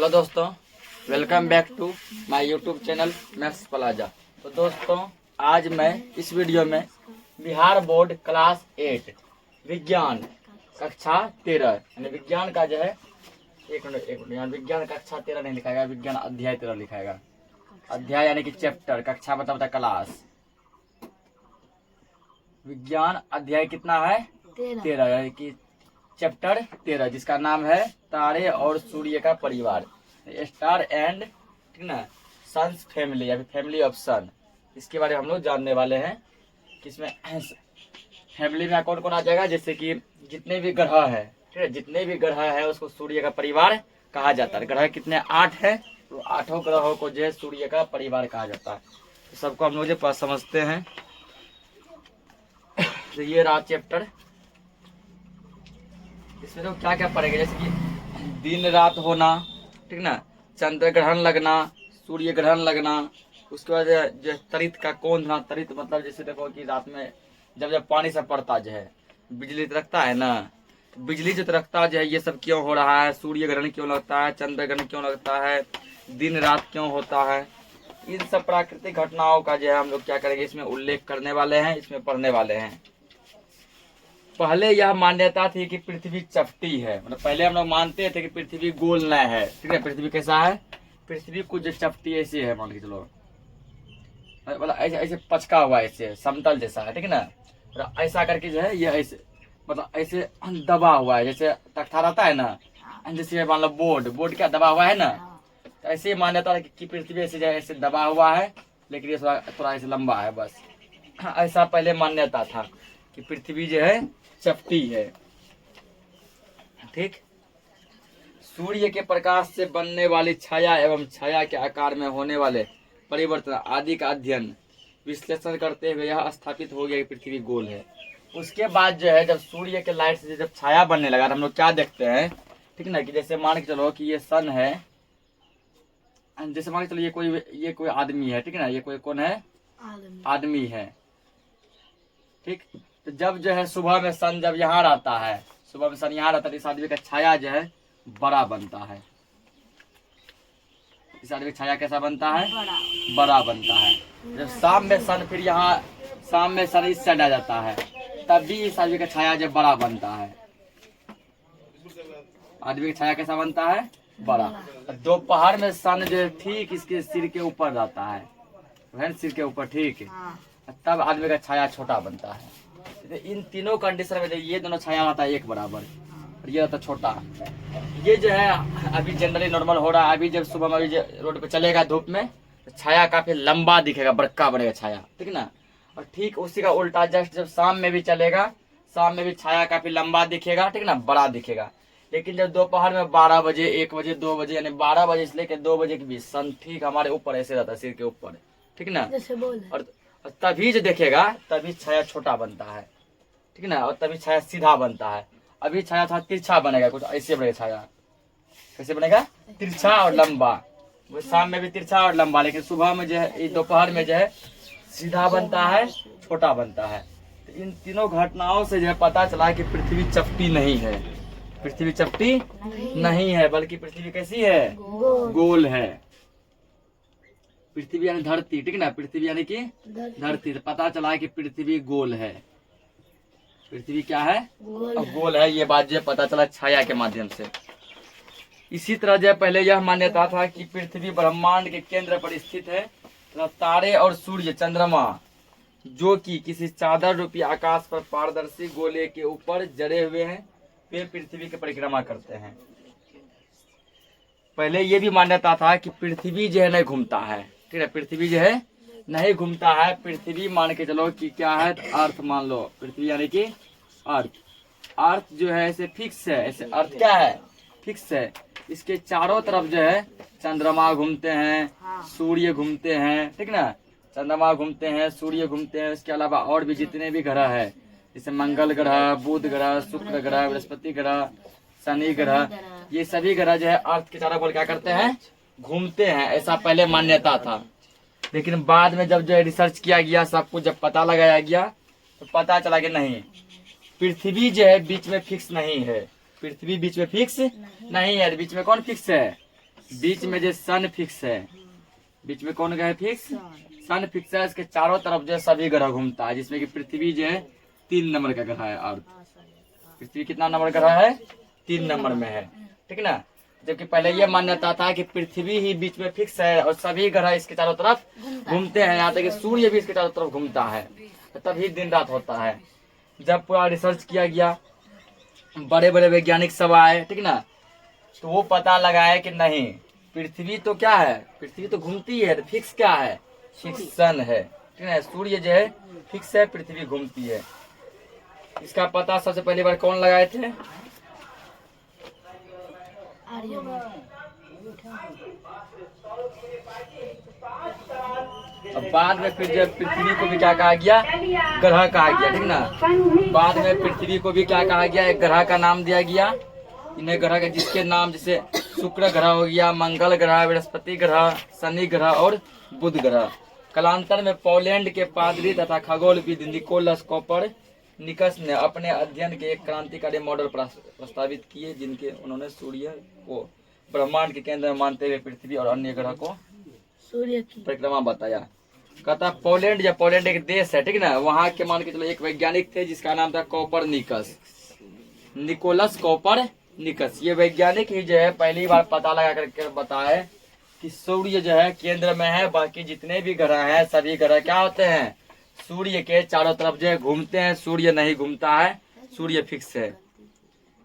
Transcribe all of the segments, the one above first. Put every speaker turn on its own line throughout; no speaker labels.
Hello दोस्तों, welcome back to my YouTube channel maths plaza. तो दोस्तों, आज मैं इस वीडियो में बिहार बोर्ड क्लास 8 विज्ञान कक्षा 13 यानी विज्ञान का जो है एक मिनट यहाँ विज्ञान कक्षा 13 नहीं लिखाएगा, विज्ञान अध्याय 13 लिखाएगा। अध्याय यानी कि चैप्टर, कक्षा मतलब क्लास। विज्ञान अध्याय कितना है? 13 यानी कि चैप्टर 13, जिसका नाम है तारे और सूर्य का परिवार, स्टार एंड ठीक ना सन्स फैमिली या फिर फैमिली ऑफ सन। इसके बारे में हम लोग जानने वाले हैं कि इसमें फैमिली में कौन कौन आ जाएगा। जैसे कि जितने भी ग्रह है, ठीक है, जितने भी ग्रह है उसको सूर्य का परिवार कहा जाता है। ग्रह कितने? 8 है, तो 8 ग्रहों को जो है सूर्य का परिवार कहा जाता है। तो सबको हम लोग जो पास समझते हैं। तो ये रहा चैप्टर। इसमें तो क्या क्या पड़ेगा, जैसे कि दिन रात होना, ठीक ना, चंद्र ग्रहण लगना, सूर्य ग्रहण लगना, उसके बाद जो तरित का कोण ना, तरित मतलब जैसे देखो कि रात में जब जब पानी से पड़ता जो है बिजली तरकता है ना, तो बिजली जो तरकता जो है ये सब क्यों हो रहा है, सूर्य ग्रहण क्यों लगता है, चंद्र ग्रहण क्यों लगता है, दिन रात क्यों होता है, इन सब प्राकृतिक घटनाओं का जो है हम लोग क्या करेंगे इसमें उल्लेख करने वाले हैं, इसमें पढ़ने वाले हैं। पहले यह मान्यता थी कि पृथ्वी चपटी है, मतलब पहले हम लोग मानते थे कि पृथ्वी गोल न है, ठीक है। पृथ्वी कैसा है? पृथ्वी कुछ चपटी ऐसी है, मान के चलो, मतलब ऐसे ऐसे पचका हुआ, ऐसे समतल जैसा है, ठीक है ना। ऐसा करके जो है ये ऐसे मतलब ऐसे दबा हुआ है, जैसे तख्ता रहता है ना, जैसे मान लो बोर्ड क्या दबा हुआ है ना, तो ऐसे ही मान्यता कि पृथ्वी ऐसे जो है ऐसे दबा हुआ है, लेकिन ये थोड़ा ऐसे लंबा है, बस ऐसा पहले मान्यता था कि पृथ्वी जो है चपटी है, ठीक। सूर्य के प्रकाश से बनने वाली छाया एवं छाया के आकार में होने वाले परिवर्तन आदि का अध्ययन विश्लेषण करते हुए यह स्थापित हो गया कि पृथ्वी गोल है। उसके बाद जो है जब सूर्य के लाइट से जब छाया बनने लगा, हम लोग क्या देखते हैं, ठीक ना, कि जैसे मान के चलो कि ये सन है, जैसे मान के चलो ये कोई आदमी है, ठीक है ना, ये कोई कौन है? आदमी है, ठीक। तो जब जो है सुबह में सन जब यहाँ रहता है, सुबह में सन यहाँ रहता है, इस आदमी का छाया जो है बड़ा बनता है। इस आदमी का छाया कैसा बनता है? बड़ा बनता है। जब शाम में सन फिर यहाँ शाम में सन इस साइड आ जाता है, तब भी इस आदमी का छाया जो बड़ा बनता है। आदमी का छाया कैसा बनता है? बड़ा। दोपहर में सन जो ठीक इसके सिर के ऊपर रहता है, सिर के ऊपर, ठीक, तब आदमी का छाया छोटा बनता है। इन तीनों कंडीशन में ये दोनों छाया रहता है एक बराबर, और ये रहता छोटा। ये जो है अभी जनरली नॉर्मल हो रहा है। अभी जब सुबह में अभी रोड पे चलेगा धूप में, तो छाया काफी लंबा दिखेगा, बड़का बनेगा छाया, ठीक ना। और ठीक उसी का उल्टा जस्ट जब शाम में भी चलेगा, शाम में भी छाया काफी लंबा दिखेगा, ठीक ना, बड़ा दिखेगा। लेकिन जब दोपहर में 12 बजे, 1 बजे, 2 बजे, यानी 12 बजे से लेकर 2 बजे के बीच सन ठीक हमारे ऊपर ऐसे रहता है, सिर के ऊपर, ठीक ना। और तभी जो देखेगा तभी छाया छोटा बनता है, ठीक ना, और तभी छाया सीधा बनता है। अभी छाया थोड़ा तिरछा बनेगा, कुछ ऐसे बनेगा छाया। कैसे बनेगा? तिरछा और लंबा। वो शाम में भी तिरछा और लंबा, लेकिन सुबह में जो है, दोपहर में जो है सीधा बनता है, छोटा बनता है। तो इन तीनों घटनाओं से जो है पता चला कि पृथ्वी चपटी नहीं है। पृथ्वी चपटी नहीं है, बल्कि पृथ्वी कैसी है? गोल है। पृथ्वी यानी धरती, ठीक ना, पृथ्वी यानी कि धरती। तो पता चला कि पृथ्वी गोल है। पृथ्वी क्या है? गोल है। ये बात जो पता चला छाया के माध्यम से। इसी तरह जो पहले यह मान्यता था कि पृथ्वी ब्रह्मांड के केंद्र पर स्थित है तथा तारे और सूर्य चंद्रमा जो कि किसी चादर रूपी आकाश पर पारदर्शी गोले के ऊपर जड़े हुए हैं, वे पृथ्वी की परिक्रमा करते हैं। पहले ये भी मान्यता था कि पृथ्वी जो है नहीं घूमता है, ठीक है, पृथ्वी जो है नहीं घूमता है। पृथ्वी मान के चलो कि क्या है, तो अर्थ मान लो, पृथ्वी यानी कि अर्थ जो है ऐसे फिक्स है, ऐसे अर्थ क्या है? फिक्स है। इसके चारों तरफ जो है चंद्रमा घूमते हैं, सूर्य घूमते हैं, ठीक ना, चंद्रमा घूमते हैं, सूर्य घूमते हैं। इसके अलावा और भी जितने भी ग्रह है, जैसे मंगल ग्रह, बुध ग्रह, शुक्र ग्रह, बृहस्पति ग्रह, शनि ग्रह, ये सभी ग्रह जो है अर्थ के चारों ओर क्या करते हैं? घूमते हैं। ऐसा पहले मान्यता था, लेकिन बाद में जब जो है रिसर्च किया गया, सब कुछ जब पता लगाया गया, तो पता चला कि नहीं, पृथ्वी जो है बीच में फिक्स नहीं है। पृथ्वी बीच में फिक्स नहीं है। बीच में कौन फिक्स है? बीच में जो सन फिक्स है, बीच में कौन का है फिक्स, सन फिक्स है। इसके चारों तरफ जो है सभी ग्रह घूमता है, जिसमें कि पृथ्वी जो है 3 नंबर का ग्रह है। अर्थ, पृथ्वी कितना नंबर ग्रह है, 3 नंबर में है, ठीक है ना। जबकि पहले ये मान्यता था कि पृथ्वी ही बीच में फिक्स है और सभी ग्रह इसके चारों तरफ घूमते हैं, यहाँ तक कि सूर्य भी इसके चारों तरफ घूमता है, तभी दिन रात होता है। जब पूरा रिसर्च किया गया, बड़े बड़े वैज्ञानिक सब आए, ठीक ना, तो वो पता लगाए कि नहीं, पृथ्वी तो क्या है, पृथ्वी तो घूमती है, तो फिक्स क्या है, फिक्स सन है, ठीक है। सूर्य जो है फिक्स है, पृथ्वी घूमती है। इसका पता सबसे पहली बार कौन लगाए थे, अब बाद में फिर जब पृथ्वी को भी क्या कहा गया, ग्रह कहा गया, ठीक ना। बाद में पृथ्वी को भी क्या कहा गया, एक ग्रह का नाम दिया गया। इन्हें ग्रह के जिसके नाम जैसे शुक्र ग्रह हो गया, मंगल ग्रह, बृहस्पति ग्रह, शनि ग्रह और बुध ग्रह। कालांतर में पोलैंड के पादरी तथा खगोलविद निकोलस कोपरनिकस ने अपने अध्ययन के एक क्रांतिकारी मॉडल प्रस्तावित किए, जिनके उन्होंने सूर्य को ब्रह्मांड के केंद्र में मानते हुए पृथ्वी और अन्य ग्रह को सूर्य की परिक्रमा बताया। कहता पोलैंड, या पोलैंड एक देश है, ठीक ना, वहाँ के मान के चलो एक वैज्ञानिक थे जिसका नाम था कोपरनिकस, निकोलस कोपरनिकस। ये वैज्ञानिक ही जो है पहली बार पता लगा करके बताए कि सूर्य जो है केंद्र में है, बाकी जितने भी ग्रह हैं सभी ग्रह क्या होते हैं, सूर्य के चारों तरफ जो है घूमते हैं, सूर्य नहीं घूमता है, सूर्य फिक्स है।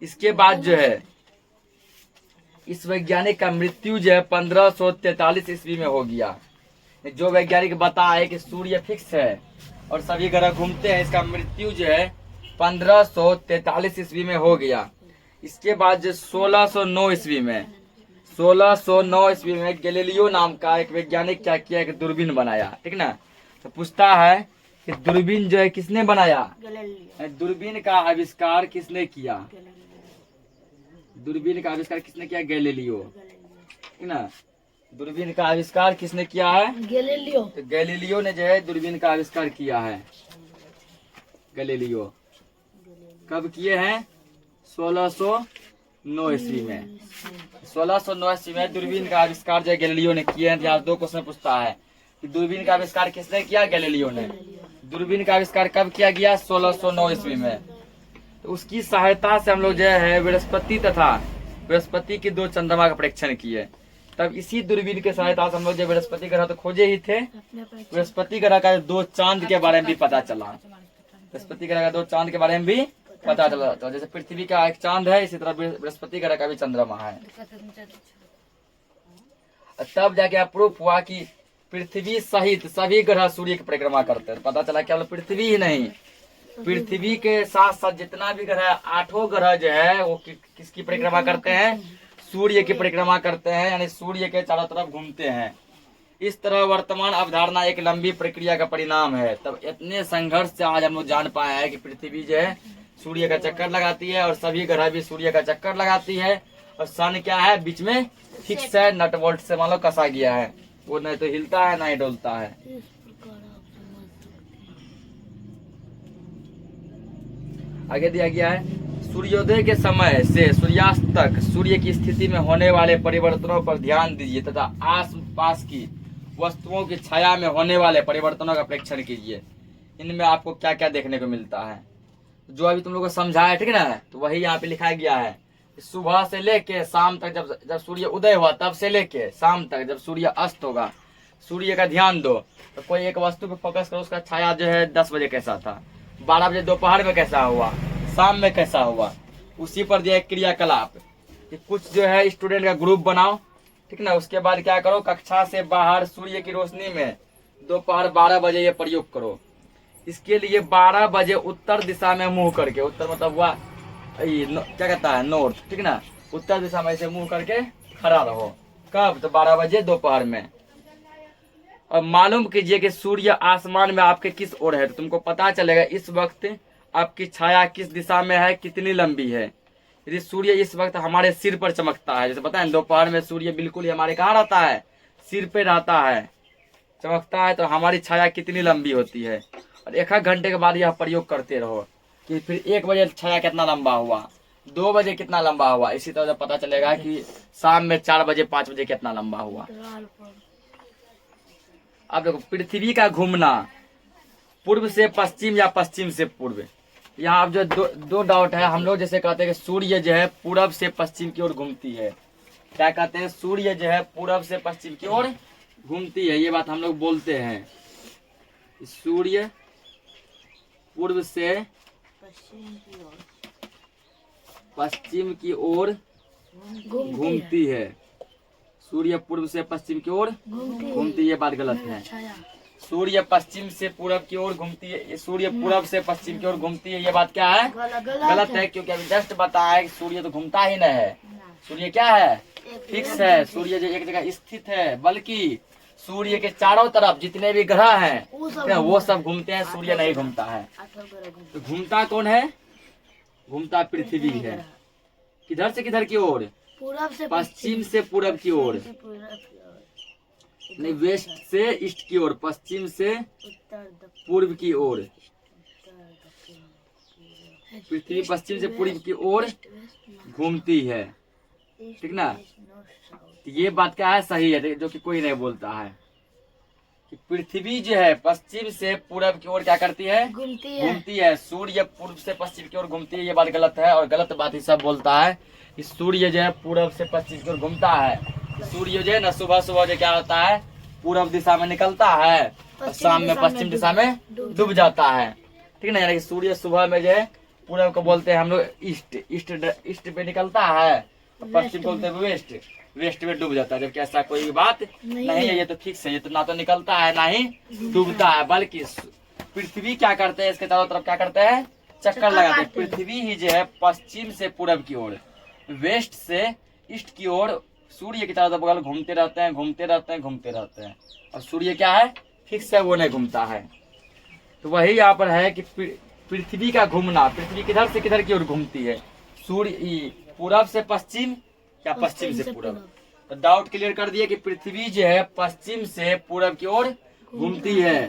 इसके बाद जो है इस वैज्ञानिक का मृत्यु जो है 1543 ईस्वी में हो गया। जो वैज्ञानिक बताए कि सूर्य फिक्स है और सभी ग्रह घूमते हैं, इसका मृत्यु जो है 1543 ईस्वी में हो गया। इसके बाद जो 1609 ईस्वी में, 1609 ईस्वी में गैलीलियो नाम का एक वैज्ञानिक क्या किया, एक दूरबीन बनाया, ठीक ना। तो पूछता है कि दूरबीन जो है किसने बनाया, दूरबीन का आविष्कार किसने किया, दूरबीन का आविष्कार किसने किया, गैलीलियो, ठीक ना। दूरबीन का आविष्कार किसने किया है, गैलीलियो। तो गैलीलियो ने जो है दूरबीन का आविष्कार किया है। गैलीलियो कब किए हैं, 1609 ईस्वी में। 1609 ईस्वी में दूरबीन का आविष्कार जो है गैलीलियो ने किए हैं। यहाँ 2 क्वेश्चन पूछता है कि दूरबीन का आविष्कार किसने किया, गैलीलियो ने। दूरबीन का आविष्कार कब किया गया, 1609 ईस्वी में। तो उसकी सहायता से हम लोग जो है बृहस्पति की 2 चंद्रमा का परीक्षण किए। तब इसी दूरबीन के सहायता से हम लोग जो बृहस्पति ग्रह तो खोजे ही थे, बृहस्पति ग्रह का 2 चांद के बारे में भी पता चला, बृहस्पति ग्रह का 2 चांद के बारे में भी पता चला। तो जैसे पृथ्वी का एक चांद है, इसी तरह बृहस्पति ग्रह का भी चंद्रमा है। तब जाके प्रूफ हुआ कि पृथ्वी सहित सभी ग्रह सूर्य की परिक्रमा करते हैं। पता चला केवल पृथ्वी ही नहीं, पृथ्वी के साथ साथ जितना भी ग्रह, 8 ग्रह जो है वो किसकी परिक्रमा करते हैं, सूर्य की परिक्रमा करते हैं, यानी सूर्य के चारों तरफ घूमते हैं। इस तरह वर्तमान अवधारणा एक लंबी प्रक्रिया का परिणाम है। तब इतने संघर्ष से आज हम लोग जान पाए हैं कि पृथ्वी जो है सूर्य का चक्कर लगाती है और सभी ग्रह भी सूर्य का चक्कर लगाती है। और सन क्या है, बीच में फिक्स है, नट बोल्ट से मान लो कसा गया है, वो नहीं तो हिलता है ना ही डोलता है। आगे दिया गया है, सूर्योदय के समय से सूर्यास्त तक सूर्य की स्थिति में होने वाले परिवर्तनों पर ध्यान दीजिए तथा आसपास की वस्तुओं की छाया में होने वाले परिवर्तनों का परीक्षण कीजिए। इनमें आपको क्या क्या देखने को मिलता है, जो अभी तुम लोग को समझाया, ठीक है ना। तो वही यहाँ पे लिखा गया है, सुबह से लेके शाम तक, जब सूर्य उदय हुआ तब से लेके शाम तक जब सूर्य अस्त होगा, सूर्य का ध्यान दो। तो कोई एक वस्तु पे फोकस करो, उसका छाया जो है 10 बजे कैसा था, 12 बजे दोपहर में कैसा हुआ, शाम में कैसा हुआ, उसी पर दिया क्रियाकलाप कि कुछ जो है स्टूडेंट का ग्रुप बनाओ, ठीक ना। उसके बाद क्या करो, कक्षा से बाहर सूर्य की रोशनी में दोपहर 12 बजे ये प्रयोग करो। इसके लिए 12 बजे उत्तर दिशा में मुंह करके, उत्तर मतलब हुआ क्या कहता है, नॉर्थ, ठीक ना, उत्तर दिशा में ऐसे मुंह करके खड़ा रहो। कब, तो 12 बजे दोपहर में। और मालूम कीजिए कि सूर्य आसमान में आपके किस ओर है, तो तुमको पता चलेगा इस वक्त आपकी छाया किस दिशा में है, कितनी लंबी है। यदि सूर्य इस वक्त हमारे सिर पर चमकता है, जैसे पता है दोपहर में सूर्य बिल्कुल ही हमारे कहाँ रहता है, सिर पे रहता है, चमकता है, तो हमारी छाया कितनी लंबी होती है। और 1 घंटे के बाद यह प्रयोग करते रहो कि फिर 1 बजे छाया कितना लंबा हुआ, 2 बजे कितना लंबा हुआ, इसी तरह पता चलेगा कि शाम में 4 बजे 5 बजे कितना लंबा हुआ। अब देखो पृथ्वी का घूमना पूर्व से पश्चिम या पश्चिम से पूर्व, यहाँ अब जो दो डाउट है। हम लोग जैसे कहते हैं कि सूर्य जो है पूरब से पश्चिम की ओर घूमती है, क्या कहते हैं, सूर्य जो है पूरब से पश्चिम की ओर घूमती है, ये बात हम लोग बोलते हैं। सूर्य पूर्व से पश्चिम की ओर घूमती है, सूर्य पूर्व से पश्चिम की ओर घूमती है, ये बात गलत है। सूर्य पश्चिम से पूरब की ओर घूमती है, सूर्य पूरब से पश्चिम की ओर घूमती है, ये बात क्या है, गलत है। क्योंकि अभी जस्ट बताया कि सूर्य तो घूमता ही नहीं है, सूर्य क्या है, फिक्स है। सूर्य जो एक जगह स्थित है, बल्कि सूर्य के चारों तरफ जितने भी ग्रह हैं वो सब घूमते हैं, सूर्य नहीं घूमता है। तो घूमता कौन है, घूमता पृथ्वी है। किधर से किधर की ओर, पश्चिम से पूरब की ओर, नहीं वेस्ट से ईस्ट की ओर, पश्चिम से पूर्व की ओर। पृथ्वी पश्चिम से पूर्व की ओर घूमती है, ठीक ना। तो ये बात क्या है, सही है, जो कि कोई नहीं बोलता है कि पृथ्वी जो है पश्चिम से पूरब की ओर क्या करती है, घूमती है। सूर्य पूर्व से पश्चिम की ओर घूमती है, ये बात गलत है। और गलत बात ही सब बोलता है कि सूर्य जो है पूरब से पश्चिम की ओर घूमता है। सूर्य जो है ना सुबह सुबह जो क्या होता है, पूरब दिशा में निकलता है और शाम में पश्चिम दिशा में डूब जाता है, ठीक ना। यानी कि सूर्य सुबह में जो है पूरब को बोलते हैं हम लोग ईस्ट, ईस्ट पे निकलता है, और पश्चिम बोलते हैं वेस्ट, वेस्ट में डूब जाता है। जबकि ऐसा कोई भी बात नहीं है, ये तो फिक्स है। ये तो ना तो निकलता है ना ही डूबता है, बल्कि पृथ्वी क्या करते हैं, इसके चारों तरफ क्या करते हैं, चक्कर लगाते हैं। पृथ्वी ही जो है पश्चिम से पूरब की ओर, वेस्ट से ईस्ट की ओर सूर्य की चारों तरफ घूमते रहते हैं, घूमते रहते हैं, घूमते रहते हैं। और सूर्य क्या है, फिक्स है, वो नहीं घूमता है। तो वही यहाँ पर है कि पृथ्वी का घूमना, पृथ्वी किधर से किधर की ओर घूमती है, सूर्य पूरब से पश्चिम या पश्चिम से पूरब। तो डाउट क्लियर कर दिए कि पृथ्वी जो है पश्चिम से पूरब की ओर घूमती है,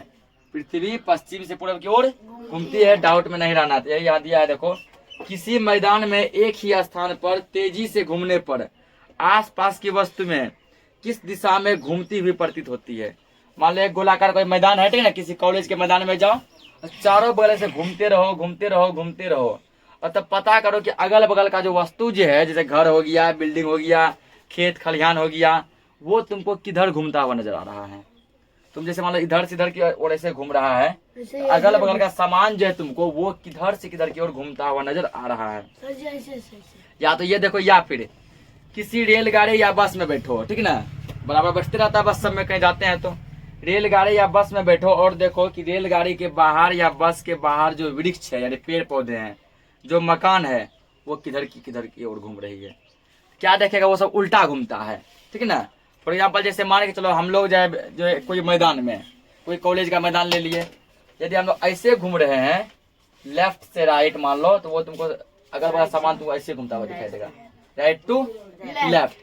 पृथ्वी पश्चिम से पूरब की ओर घूमती है, डाउट में नहीं रहना। यही यहाँ दिया है, देखो किसी मैदान में एक ही स्थान पर तेजी से घूमने पर आसपास की वस्तु में किस दिशा में घूमती हुई प्रतीत होती है। मान लो एक गोलाकार कोई मैदान है, ठीक है ना, किसी कॉलेज के मैदान में जाओ, चारों बगल से घूमते रहो, घूमते रहो, घूमते रहो, और तब पता करो कि अगल बगल का जो वस्तु जो है, जैसे घर हो गया, बिल्डिंग हो गया, खेत खलिहान हो गया, वो तुमको किधर घूमता हुआ नजर आ रहा है। तुम जैसे मान लो इधर से इधर की ओर ऐसे घूम रहा है, तो अगल बगल का सामान जो है तुमको वो किधर से किधर की ओर घूमता हुआ नजर आ रहा है। या तो ये देखो, या फिर किसी रेलगाड़ी या बस में बैठो, ठीक ना, बराबर बैठते रहता है बस सब में, कहीं जाते हैं तो रेलगाड़ी या बस में बैठो और देखो कि रेलगाड़ी के बाहर या बस के बाहर जो वृक्ष है यानी पेड़ पौधे हैं, जो मकान है, वो किधर की ओर घूम रही है। क्या देखेगा, वो सब उल्टा घूमता है, ठीक है ना। फॉर एग्जाम्पल जैसे मान के चलो हम लोग जो है कोई मैदान में, कोई कॉलेज का मैदान ले लिए, यदि हम लोग ऐसे घूम रहे हैं लेफ्ट से राइट मान लो, तो वो तुमको अगर बड़ा सामान तुमको ऐसे घूमता हुआ दिखाई देगा, राइट टू लेफ्ट।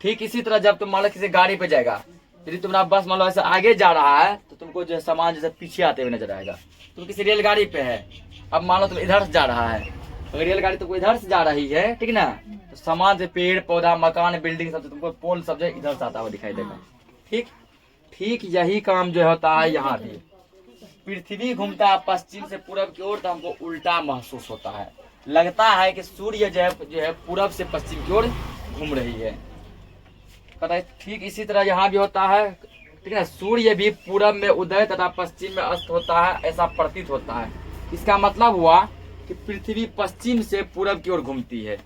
ठीक इसी तरह जब तुम मान लो किसी गाड़ी पे जाएगा, यदि तुम्हारा बस मान लो ऐसे आगे जा रहा है, तो तुमको जो सामान जैसे पीछे आते हुए नजर आएगा। तुम किसी रेलगाड़ी पे है, अब मान लो तुम इधर से जा रहा है, अगर रेलगाड़ी तुमको इधर से जा रही है, ठीक ना, तो सामान से पेड़ पौधा मकान बिल्डिंग सब तुमको पोल सब जो इधर से आता हुआ दिखाई देगा। ठीक ठीक यही काम जो होता है यहाँ भी। पृथ्वी घूमता है पश्चिम से पूरब की ओर, तो हमको उल्टा महसूस होता है, लगता है कि सूर्य जो है पूरब से पश्चिम की ओर घूम रही है। पता है, ठीक इसी तरह यहाँ भी होता है, ठीक है। सूर्य भी पूरब में उदय तथा पश्चिम में अस्त होता है, ऐसा प्रतीत होता है। इसका मतलब हुआ कि पृथ्वी पश्चिम से पूरब की ओर घूमती है।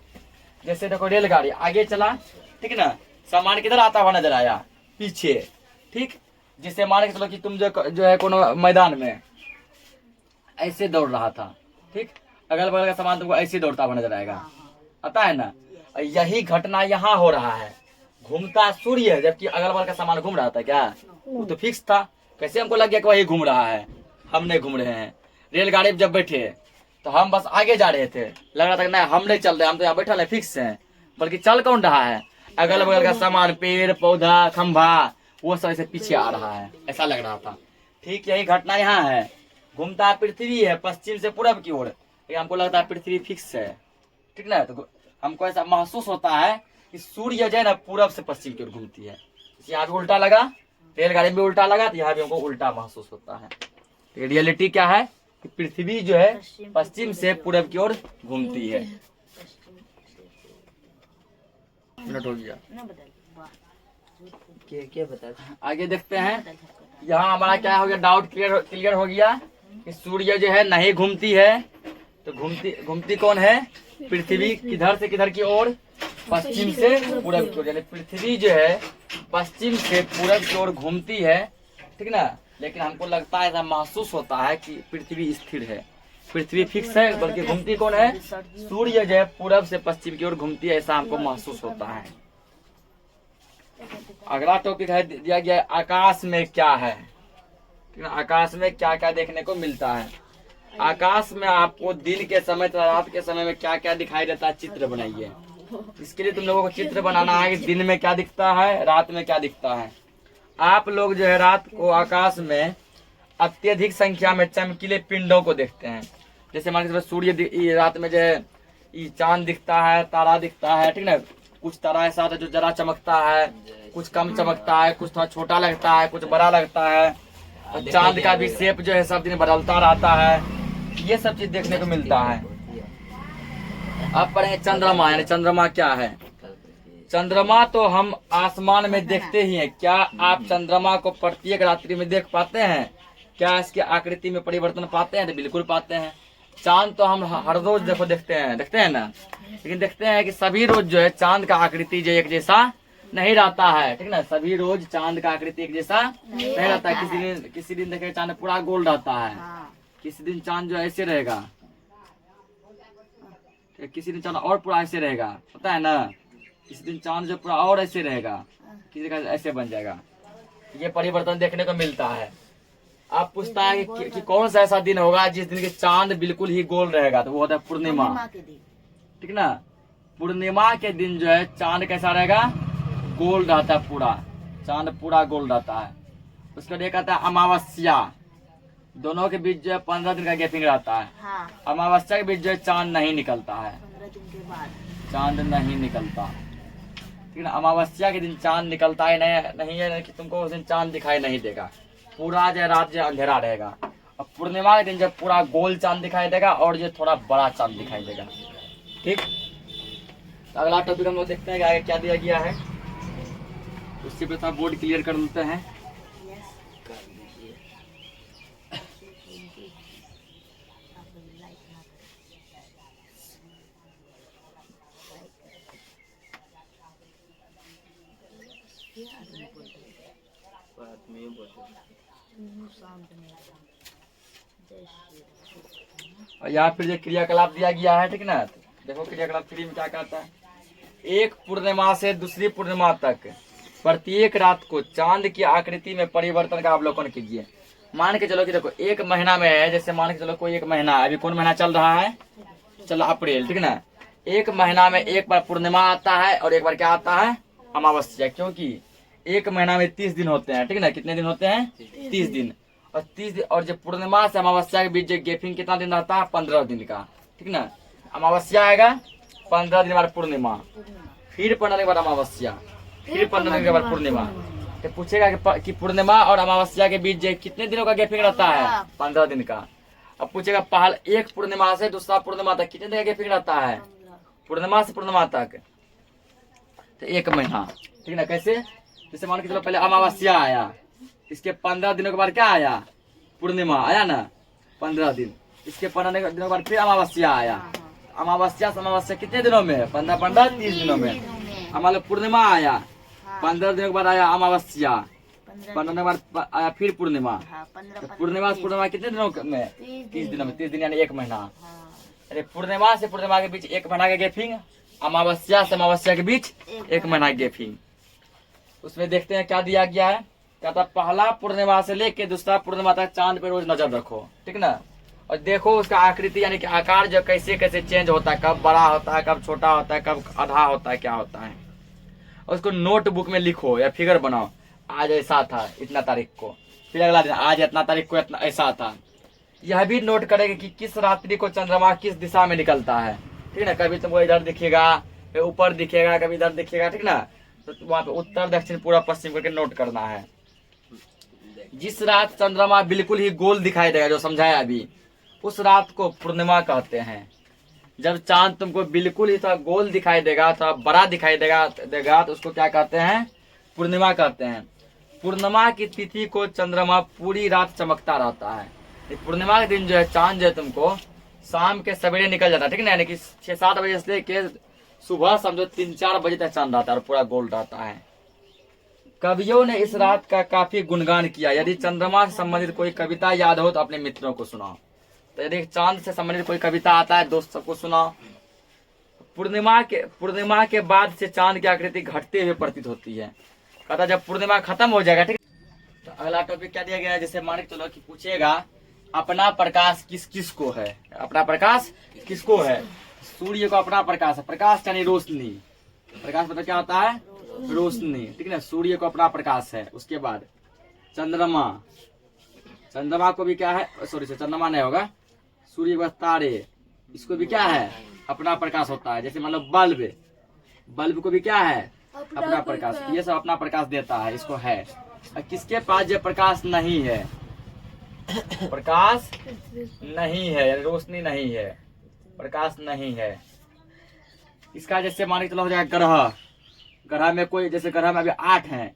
जैसे देखो रेलगाड़ी आगे चला, ठीक है ना, सामान किधर आता हुआ नजर आया, पीछे। ठीक, जिससे मान के चलो कि तुम जो है कोनो मैदान में ऐसे दौड़ रहा था, ठीक, अगल बगल का सामान तुमको ऐसे दौड़ता हुआ नजर आएगा, आता है ना। यही घटना यहाँ हो रहा है, घूमता सूर्य जबकि अगल बगल का सामान घूम रहा था। क्या वो तो फिक्स था, कैसे हमको लग गया कि वही घूम रहा है, हम नहीं घूम रहे हैं। रेलगाड़ी में जब बैठे तो हम बस आगे जा रहे थे, लग रहा था कि नहीं हम नहीं चल रहे, हम तो यहाँ बैठल है फिक्स है, बल्कि चल कौन रहा है, अगल बगल का सामान पेड़ पौधा खंभा वो सब ऐसे पीछे आ रहा है, ऐसा लग रहा था। ठीक यही घटना यहाँ है, घूमता पृथ्वी है पश्चिम से पूरब की ओर, हमको लगता है पृथ्वी फिक्स है, ठीक ना। तो हमको ऐसा महसूस होता है कि सूर्य जो है ना पूरब से पश्चिम की ओर घूमती है। यहाँ भी उल्टा लगा, रेलगाड़ी में भी उल्टा लगा, तो यहाँ भी हमको उल्टा महसूस होता है। तो रियलिटी क्या है कि पृथ्वी जो है पश्चिम से पूरब की ओर घूमती है। मिनट हो गया,
क्या बता।
आगे देखते हैं। यहाँ हमारा क्या हो गया, डाउट क्लियर हो गया कि सूर्य जो है नहीं घूमती है। तो घूमती कौन है, पृथ्वी। किधर से किधर की ओर, पश्चिम से पूरब की ओर। यानी पृथ्वी जो है पश्चिम से पूरब की ओर घूमती है, ठीक ना। लेकिन हमको लगता है, ऐसा महसूस होता है कि पृथ्वी स्थिर है, पृथ्वी फिक्स है, बल्कि घूमती कौन है, सूर्य जो है पूरब से पश्चिम की ओर घूमती है, ऐसा हमको महसूस होता है। अगला टॉपिक है दिया गया है, आकाश में क्या है, ठीक है। आकाश में क्या क्या देखने को मिलता है। आकाश में आपको दिन के समय तथा रात के समय में क्या क्या दिखाई देता है, चित्र बनाइए। इसके लिए तुम लोगों को चित्र बनाना है कि दिन में क्या दिखता है, रात में क्या दिखता है। आप लोग जो है रात को आकाश में अत्यधिक संख्या में चमकीले पिंडों को देखते हैं। जैसे मान लीजिए सूर्य रात में जो है चांद दिखता है, तारा दिखता है, ठीक ना। कुछ तारा ऐसा होता है जो जरा चमकता है, कुछ कम चमकता है, कुछ थोड़ा छोटा लगता है, कुछ बड़ा लगता है। और चांद का भी शेप जो है सब दिन बदलता रहता है। ये सब चीज देखने को मिलता है। अब पढ़ेंगे चंद्रमा। यानी चंद्रमा क्या है। चंद्रमा तो हम आसमान में देखते ही हैं। क्या आप चंद्रमा को प्रत्येक रात्रि में देख पाते हैं? क्या इसकी आकृति में परिवर्तन पाते हैं? तो बिल्कुल पाते हैं। चांद तो हम हर रोज देखते हैं ना। लेकिन देखते हैं कि सभी रोज जो है चांद का आकृति जो एक जैसा नहीं रहता है, ठीक ना। सभी रोज चांद का आकृति एक जैसा नहीं रहता है। किसी दिन देखे चांद पूरा गोल रहता है, किसी दिन चांद जो ऐसे रहेगा, किसी दिन चांद और पूरा ऐसे रहेगा, पता है ना। किसी दिन चांद जो पूरा और ऐसे रहेगा, किसी का ऐसे बन जाएगा। ये परिवर्तन देखने को मिलता है। आप पूछता है कि कौन सा ऐसा दिन होगा जिस दिन के चांद बिल्कुल ही गोल रहेगा, तो वो होता है पूर्णिमा, ठीक ना। पूर्णिमा के दिन जो है चांद कैसा रहेगा, गोल रहता है, पूरा चांद पूरा गोल रहता है। उसका एक आता है अमावस्या। दोनों के बीच जो है 15 दिन का गैपिंग रहता है। अमावस्या के बीच जो है चांद नहीं निकलता है,
15 दिन के बाद
चांद नहीं निकलता, ठीक ना। अमावस्या के दिन चांद निकलता ही नहीं है कि तुमको उस दिन चांद दिखाई नहीं देगा। पूरा जो रात जो अंधेरा रहेगा। और पूर्णिमा के दिन जब पूरा गोल चांद दिखाई देगा और जो थोड़ा बड़ा चांद दिखाई देगा, ठीक। तो अगला टॉपिक हम लोग देखते हैं कि आगे क्या दिया गया है। उससे पहले बोर्ड क्लियर कर देते हैं। और यहाँ फिर जो क्रियाकलाप दिया गया है, ठीक ना। देखो क्रियाकलाप 3 में क्या कहता है। एक पूर्णिमा से दूसरी पूर्णिमा तक प्रत्येक रात को चांद की आकृति में परिवर्तन का अवलोकन कीजिए। मान के चलो कि देखो एक महीना में है, जैसे मान के चलो कोई एक महीना, अभी कौन महीना चल रहा है, चलो अप्रैल, ठीक ना। एक महीना में एक बार पूर्णिमा आता है और एक बार क्या आता है, अमावस्या। क्योंकि एक महीना में 30 दिन होते हैं, ठीक ना। कितने दिन होते हैं, 30 दिन। और 30 दिन, और जब पूर्णिमा से अमावस्या के बीच गैपिंग कितना दिन रहता है, 15 दिन का, ठीक ना। अमावस्या आएगा, 15 दिन बाद पूर्णिमा, फिर 15 दिन बाद अमावस्या, फिर 15 दिन के बाद पूर्णिमा। तो पूछेगा कि पूर्णिमा और अमावस्या के बीच कितने दिनों का गैपिंग रहता है, 15 दिन का। अब पूछेगा पहले एक पूर्णिमा से दूसरा पूर्णिमा तक कितने दिन का गैपिंग रहता है, पूर्णिमा से पूर्णिमा तक, तो 1 महीना, ठीक ना। कैसे, जैसे मान के चलो पहले अमावस्या आया, इसके 15 दिनों के बाद क्या आया, पूर्णिमा आया ना, 15 दिन। इसके 15 दिनों के बाद फिर अमावस्या आया। अमावस्या से अमावस्या कितने दिनों में, 15 30 दिनों में। हमारे पूर्णिमा आया, 15 दिनों के बाद आया अमावस्या, 15 दिनों के बाद आया फिर पूर्णिमा। पूर्णिमा से पूर्णिमा कितने दिनों में, 30 दिनों में। 30 दिन यानी 1 महीना। अरे पूर्णिमा से पूर्णिमा के बीच 1 महीना का गैपिंग, अमावस्या से अमावस्या के बीच 1 महीना गैपिंग। उसमें देखते हैं क्या दिया गया है। कहता पहला पूर्णिमा से लेके दूसरा पूर्णिमा तक चांद पे रोज नजर रखो, ठीक ना। और देखो उसका आकृति यानी कि आकार जो कैसे कैसे चेंज होता है, कब बड़ा होता है, कब छोटा होता है, कब आधा होता है, क्या होता है। और उसको नोटबुक में लिखो या फिगर बनाओ। आज ऐसा था इतना तारीख को, फिर अगला दिन आज इतना तारीख को इतना ऐसा था। यह भी नोट करेंगे कि किस रात्रि को चंद्रमा किस दिशा में निकलता है। ठीक है ना। कभी तुमको इधर दिखेगा, फिर ऊपर दिखेगा, कभी इधर दिखेगा, ठीक ना। तो वहाँ पे उत्तर दक्षिण पूरा पश्चिम करके नोट करना है। जिस रात चंद्रमा बिल्कुल ही गोल दिखाई देगा, जो समझाया अभी, उस रात को पूर्णिमा कहते हैं। जब चांद तुमको बिल्कुल ही थोड़ा गोल दिखाई देगा, थोड़ा बड़ा दिखाई देगा तो उसको क्या कहते हैं? पूर्णिमा कहते हैं। पूर्णिमा की तिथि को चंद्रमा पूरी रात चमकता रहता है। पूर्णिमा के दिन जो है चांद जो है तुमको शाम के सवेरे निकल जाता है, ठीक है ना। यानी कि 6-7 बजे से लेके सुबह समझो 3-4 बजे तक चांद रहता है और पूरा गोल रहता है। कवियों ने इस रात का काफी गुणगान किया। यदि चंद्रमा से संबंधित कोई कविता याद हो तो अपने मित्रों को सुनाओ। तो यदि चांद से संबंधित कोई कविता आता है दोस्त सबको सुनाओ। पूर्णिमा के बाद से चांद की आकृति घटते हुए प्रतीत होती है। कहता जब पूर्णिमा खत्म हो जाएगा, ठीक। तो अगला टॉपिक क्या दिया गया है? जैसे मान के चलो कि पूछेगा अपना प्रकाश किस किस को है? अपना प्रकाश किसको है? सूर्य को अपना प्रकाश है। प्रकाश यानी रोशनी। प्रकाश मतलब क्या होता है? रोशनी, ठीक है ना। सूर्य को अपना प्रकाश है। उसके बाद चंद्रमा को भी क्या है? सॉरी चंद्रमा नहीं होगा, सूर्य के बाद तारे, इसको भी क्या है? अपना प्रकाश होता है। जैसे मतलब बल्ब को भी क्या है? अपना प्रकाश। ये सब अपना प्रकाश देता है, इसको है। और किसके पास जो प्रकाश नहीं है? प्रकाश नहीं है, रोशनी नहीं है, प्रकाश नहीं है। इसका जैसे मान के चलो हो जाएगा ग्रह में कोई, जैसे ग्रह में अभी 8 हैं,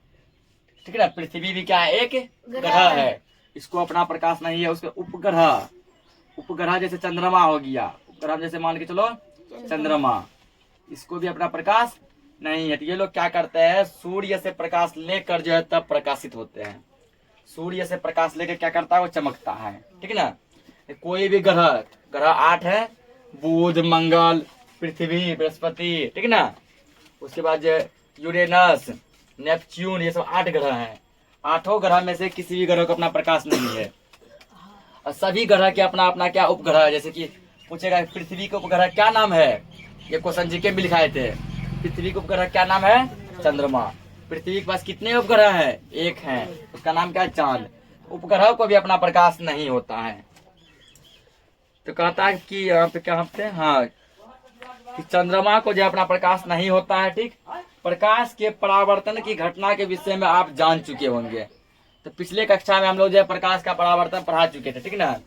ठीक है ना। पृथ्वी भी क्या है? एक ग्रह है, इसको अपना प्रकाश नहीं है। उसके उपग्रह जैसे चंद्रमा हो गया, उपग्रह जैसे मान के चलो चंद्रमा, इसको भी अपना प्रकाश नहीं है। तो ये लोग क्या करते हैं? सूर्य से प्रकाश लेकर जो है तब प्रकाशित होते हैं। सूर्य से प्रकाश लेकर क्या करता है? वो चमकता है, ठीक है ना। कोई भी ग्रह 8 है, बुध, मंगल, पृथ्वी, बृहस्पति, ठीक है ना। उसके बाद जो यूरेनस, नेपच्यून, ये सब 8 ग्रह हैं। 8 ग्रह में से किसी भी ग्रह को अपना प्रकाश नहीं है। और सभी ग्रह के अपना अपना क्या उपग्रह है। जैसे कि पूछेगा पृथ्वी के उपग्रह क्या नाम है? ये क्वेश्चन जी के भी लिखाए थे। पृथ्वी के उपग्रह क्या नाम है? चंद्रमा। पृथ्वी के पास कितने उपग्रह हैं? एक है, उसका नाम क्या है? चांद। उपग्रह को भी अपना प्रकाश नहीं होता है। तो कहता है कि यहाँ पे क्या होते हैं, हाँ, कि चंद्रमा को जो अपना प्रकाश नहीं होता है, ठीक। प्रकाश के परावर्तन की घटना के विषय में आप जान चुके होंगे। तो पिछले कक्षा में हम लोग जो है प्रकाश का परावर्तन पढ़ा चुके थे, ठीक है ना।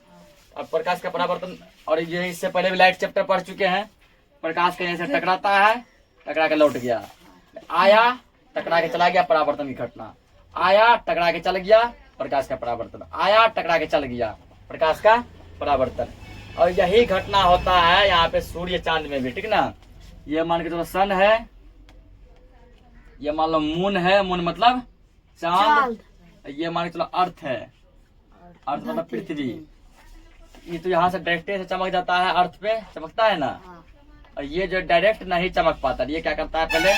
अब प्रकाश का परावर्तन, और ये इससे पहले भी लाइट चैप्टर पढ़ चुके हैं। प्रकाश के जैसे टकराता है, टकरा के लौट गया, आया, टकरा के चला गया, परावर्तन की घटना। आया, टकरा के चल गया, प्रकाश का परावर्तन। आया, टकरा के चल गया, प्रकाश का परावर्तन। और यही घटना होता है यहाँ पे सूर्य चांद में भी, ठीक ना। ये मान के चलो सन है, ये मान लो मून है, मून मतलब चांद। ये मान के चलो अर्थ है, अर्थ मतलब पृथ्वी। ये तो यहाँ से डायरेक्ट से चमक जाता है, अर्थ पे चमकता है ना। और ये जो डायरेक्ट नहीं चमक पाता, ये क्या करता है? पहले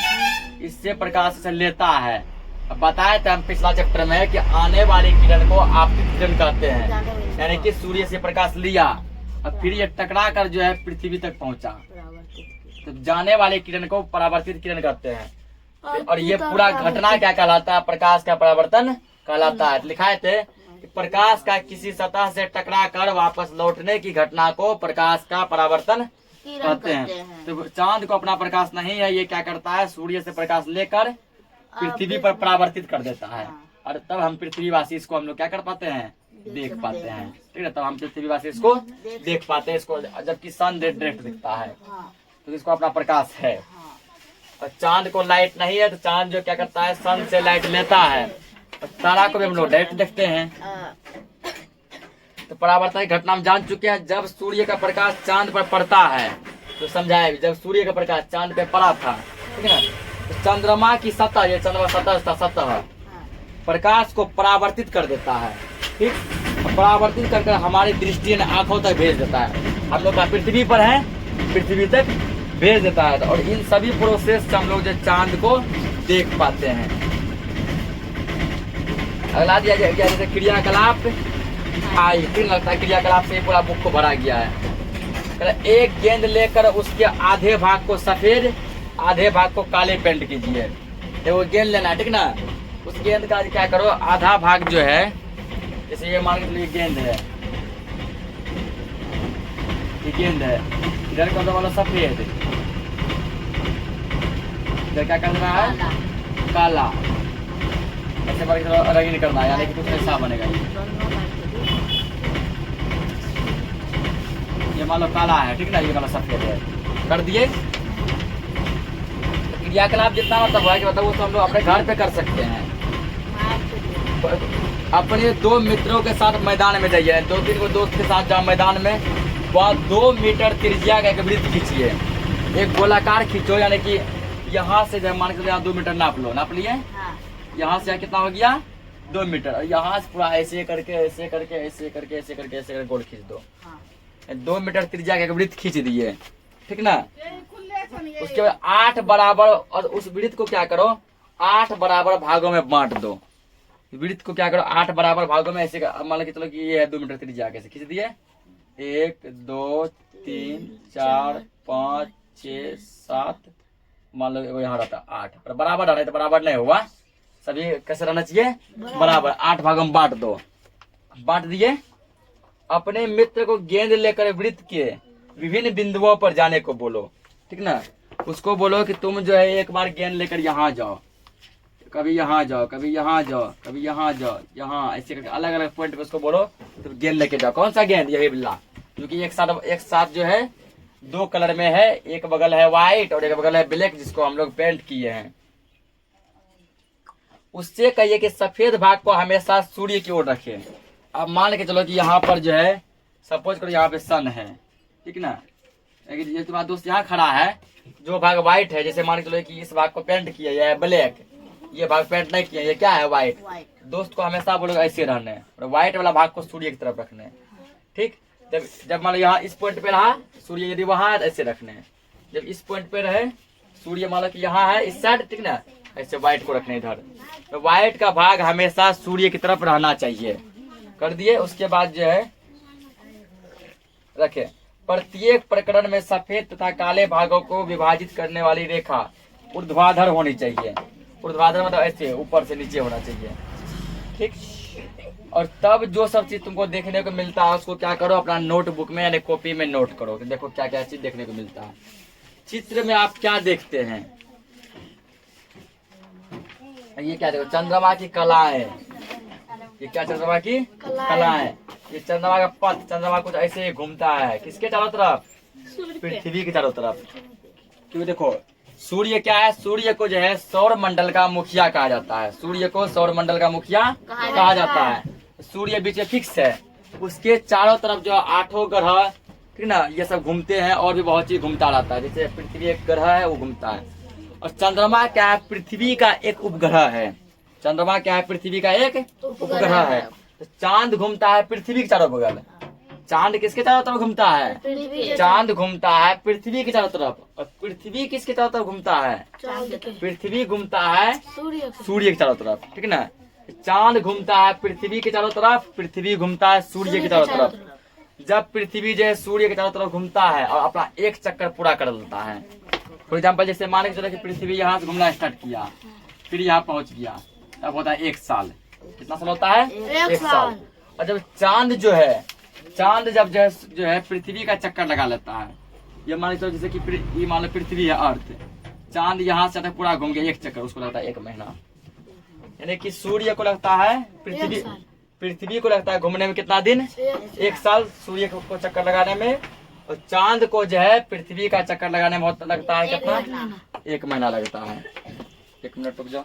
इससे प्रकाश से लेता है। अब बताए थे हम पिछला चैप्टर में कि आने वाली किरण को आपतित किरण कहते हैं। यानी कि सूर्य से प्रकाश लिया और फिर ये टकरा कर जो है पृथ्वी तक पहुंचा, तो जाने वाली किरण को परावर्तित किरण कहते हैं। और ये पूरा घटना क्या कहलाता है? प्रकाश का परावर्तन कहलाता है। लिखाए थे कि प्रकाश का किसी सतह से टकरा कर वापस लौटने की घटना को प्रकाश का परावर्तन कहते हैं। तो चांद को अपना प्रकाश नहीं है, ये क्या करता है? सूर्य से प्रकाश लेकर पृथ्वी पर परावर्तित कर देता है। और तब हम पृथ्वीवासी इसको हम लोग क्या कर पाते हैं? देख पाते हैं, ठीक है। तब हम पृथ्वीवासी इसको देख पाते हैं इसको, जबकि सन डायरेक्ट दिखता है, तो इसको अपना प्रकाश है। और चांद को लाइट नहीं है, तो चांद जो क्या करता है? सन से लाइट लेता है। और तारा को भी हम लोग डायरेक्ट देखते हैं। तो परावर्तन की घटना हम जान चुके हैं। जब सूर्य का प्रकाश चांद पर पड़ता है, तो समझाया जब सूर्य का प्रकाश चांद पे पड़ा था, ठीक है ना, तो चंद्रमा की सतह, ये चंद्रमा सतह प्रकाश को परावर्तित कर देता है, ठीक। परावर्तित करके हमारी दृष्टि आंखों तक भेज देता है। हम लोग पृथ्वी पर है, पृथ्वी तक भेज देता है। और इन सभी प्रोसेस से हम लोग जो चांद को देख पाते हैं। अगला दिया गया जैसे क्रियाकलाप, फिर लगता है क्रियाकलाप से पूरा बुक को भरा गया है। एक गेंद लेकर उसके आधे भाग को सफेद, आधे भाग को काले पेंट कीजिए। वो गेंद लेना है, ठीक ना। उस गेंद का क्या करो? आधा भाग जो है, जैसे ये मान के चलिए गेंद है, ये गेंद है, इधर का वाला सफेद, इधर क्या कर रहा है, काला। ऐसे रंगीन करना है, यानी कि कुछ ऐसा बनेगा। ये मान लो काला है, ठीक ना, ये वाला सफेद है, कर दिए। क्रियाकलाप जितना मतलब है कि मतलब वो तो हम लोग अपने घर पे कर सकते हैं। अपने 2 मित्रों के साथ मैदान में जाइए, 2-3 को दोस्त के साथ जाओ मैदान में, वहाँ 2 मीटर त्रिज्या का एक वृत्त खींचिए, एक गोलाकार खींचो, यानी कि यहाँ से जब मान के यहाँ 2 मीटर नाप लो, नाप लिए, यहाँ से कितना हो गया 2 मीटर, और यहाँ से पूरा ऐसे करके ऐसे करके ऐसे करके ऐसे करके ऐसे करके गोल खींच दो। 2 मीटर त्रिज्या का एक वृत्त खींच दिए, ठीक ना। उसके बाद 8 बराबर, और उस वृत्त को क्या करो 8 बराबर भागों में बांट दो। वृत्त को क्या करो 8 बराबर भागों में ऐसे, मान लो कि चलो कि ये है 2 मीटर त्रिज्या, कैसे खींच दिए, 1 2 3 4 5 6 7, मान लो यहाँ रहता 8, बराबर रहना है तो बराबर नहीं हुआ, सभी कैसे रहना चाहिए बराबर। 8 भागों में बांट दो, बांट दिए। अपने मित्र को गेंद लेकर वृत्त के विभिन्न बिंदुओं पर जाने को बोलो, ठीक ना। उसको बोलो कि तुम जो है एक बार गेंद लेकर यहाँ जाओ, कभी यहाँ जाओ, कभी यहाँ जाओ, कभी यहाँ जाओ, यहाँ ऐसे करके अलग अलग पॉइंट पे उसको बोलो तो गेंद लेके जाओ। कौन सा गेंद, यही बिल्ला, क्योंकि एक साथ जो है 2 कलर में है, एक बगल है व्हाइट और एक बगल है ब्लैक, जिसको हम लोग पेंट किए हैं। उससे कहिए कि सफेद भाग को हमेशा सूर्य की ओर रखे। अब मान के चलो कि यहाँ पर जो है सपोज करो यहाँ पे सन है, ठीक ना, ये तुम्हारा दोस्त यहाँ खड़ा है, जो भाग व्हाइट है, जैसे मान के चलो कि इस भाग को पेंट किया है ब्लैक, ये भाग पेंट नहीं किया, ये क्या है व्हाइट। दोस्त को हमेशा बोलो ऐसे रहने, और व्हाइट वाला भाग को सूर्य की तरफ रखने, ठीक। जब मान लो यहाँ इस पॉइंट पे रहा सूर्य, यदि वहां है ऐसे रखने। जब इस पॉइंट पे रहे सूर्य, मान लो कि यहाँ है इस साइड, ठीक ना, ऐसे व्हाइट को रखने इधर। तो व्हाइट का भाग हमेशा सूर्य की तरफ रहना चाहिए, कर दिए। उसके बाद जो है रखे, प्रत्येक प्रकरण में सफेद तथा काले भागों को विभाजित करने वाली रेखा ऊर्ध्वाधर होनी चाहिए। ऊर्ध्वाधर मतलब ऐसे ऊपर से नीचे होना चाहिए, ठीक। और तब जो सब चीज तुमको देखने को मिलता है उसको क्या करो, अपना नोटबुक में यानी कॉपी में नोट करो कि देखो क्या क्या चीज देखने को मिलता है। चित्र में आप क्या देखते हैं, ये क्या देखो, चंद्रमा की कलाएं, ये क्या चंद्रमा की कलाएं, ये चंद्रमा का पथ, चंद्रमा कुछ ऐसे घूमता है, किसके चारों तरफ, पृथ्वी के चारों तरफ। क्योंकि देखो सूर्य क्या है, सूर्य को जो है सौर मंडल का मुखिया कहा जाता है, सूर्य को सौर मंडल का मुखिया कहा जाता है। सूर्य बीच में फिक्स है, उसके चारों तरफ जो 8 ग्रह, ठीक ना, ये सब घूमते हैं, और भी बहुत चीज घूमता रहता है, जैसे पृथ्वी एक ग्रह है वो घूमता है। और चंद्रमा क्या है, पृथ्वी का एक उपग्रह है। चंद्रमा क्या है, पृथ्वी का एक उपग्रह है। तो चांद घूमता है पृथ्वी के चारों बगल। चांद किसके चारों तरफ घूमता है, चांद घूमता है पृथ्वी के चारों तरफ। और पृथ्वी किसके चारों तरफ घूमता है, पृथ्वी घूमता है सूर्य के चारों तरफ, ठीक ना। चांद घूमता है पृथ्वी के चारों तरफ, पृथ्वी घूमता है सूर्य के चारों तरफ। जब पृथ्वी जो है सूर्य के चारों तरफ घूमता है और अपना एक चक्कर पूरा कर लेता है, फॉर एग्जाम्पल जैसे मान के चलो कि पृथ्वी यहाँ से घूमना स्टार्ट किया, फिर यहाँ पहुंच गया, तब होता है 1 साल। कितना साल होता है, 1 साल। और जब चांद जो है, चांद जब जो है पृथ्वी का चक्कर लगा लेता है, ये मान लो जैसे कि ये मान लो पृथ्वी है अर्थ, चांद यहाँ से पूरा घूम गया 1 चक्कर, उसको लगता है 1 महीना। यानी कि सूर्य को लगता है पृथ्वी को लगता है घूमने में कितना दिन, 1 साल सूर्य को चक्कर लगाने में। और चांद को जो है पृथ्वी का चक्कर लगाने में लगता है कितना, 1 महीना लगता है। 1 मिनट रुक जाओ।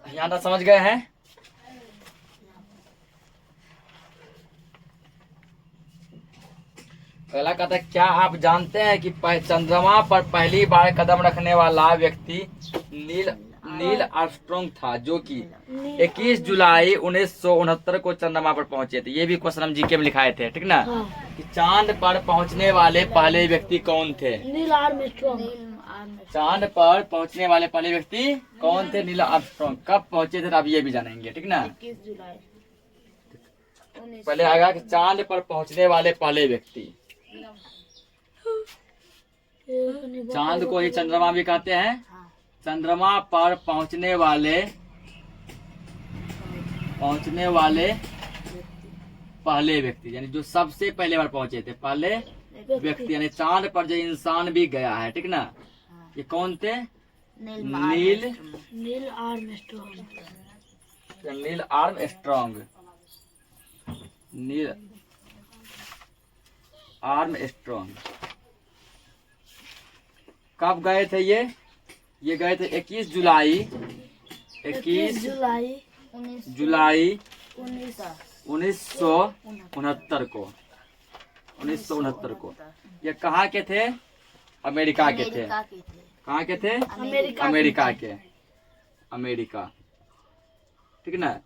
यहाँ तक समझ गए हैं। पहला कहता है, क्या आप जानते हैं कि चंद्रमा पर पहली बार कदम रखने वाला व्यक्ति नील आर्मस्ट्रॉन्ग था, जो कि 21 जुलाई 1969 को चंद्रमा पर पहुंचे थे। ये भी क्वेश्चन हम जीके में लिखाए थे, ठीक ना, कि चांद पर पहुंचने वाले पहले व्यक्ति कौन थे, नील आर्मस्ट्रॉन्ग। चांद पर पहुंचने वाले पहले व्यक्ति कौन थे, नील आर्मस्ट्रॉन्ग। कब पहुंचे थे अब ये भी जानेंगे, ठीक ना।
21 जुलाई
पहले आएगा कि चांद पर पहुंचने वाले पहले व्यक्ति, चांद को ही चंद्रमा भी कहते हैं। चंद्रमा पर पहुंचने वाले पहुंचने वाले पहले व्यक्ति, यानी जो सबसे पहले बार पहुंचे थे, पहले व्यक्ति, यानी चांद पर जो इंसान भी गया है, ठीक ना। ये कौन थे? Neil Armstrong. नील आर्मस्ट्रॉन्ग कब गए थे ये गए थे 21 जुलाई 1969 को। 1969 को। ये कहाँ के थे? अमेरिका के थे। कहाँ के थे? अमेरिका के। अमेरिका, ठीक ना।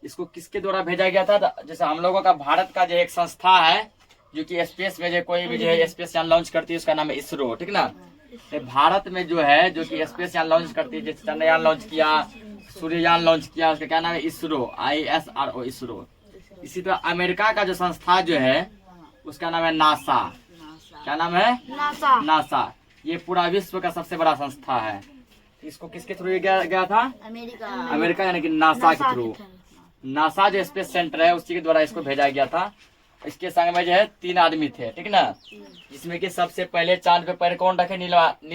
इसको किसके द्वारा भेजा गया था? जैसे हम लोगों का भारत का जो एक संस्था है जो कि स्पेस में जो कोई भी जो है स्पेस यान लॉन्च करती है, उसका नाम है इसरो, ठीक ना। भारत में जो है जो कि स्पेस यान लॉन्च करती है, जैसे चंद्रयान लॉन्च किया, सूर्ययान लॉन्च किया, उसका क्या नाम है? इसरो, ISRO, इसरो। इसी तरह अमेरिका का जो संस्था जो है उसका नाम है नासा। क्या नाम है? नासा। ये पूरा विश्व का सबसे बड़ा संस्था है। इसको किसके थ्रू गया था? अमेरिका, यानी कि नासा के थ्रू। नासा जो स्पेस सेंटर है उसी के द्वारा इसको भेजा गया था। इसके संग में जो है 3 आदमी थे, ठीक ना। जिसमें कि सबसे पहले चांद पे पैर कौन रखे? Neil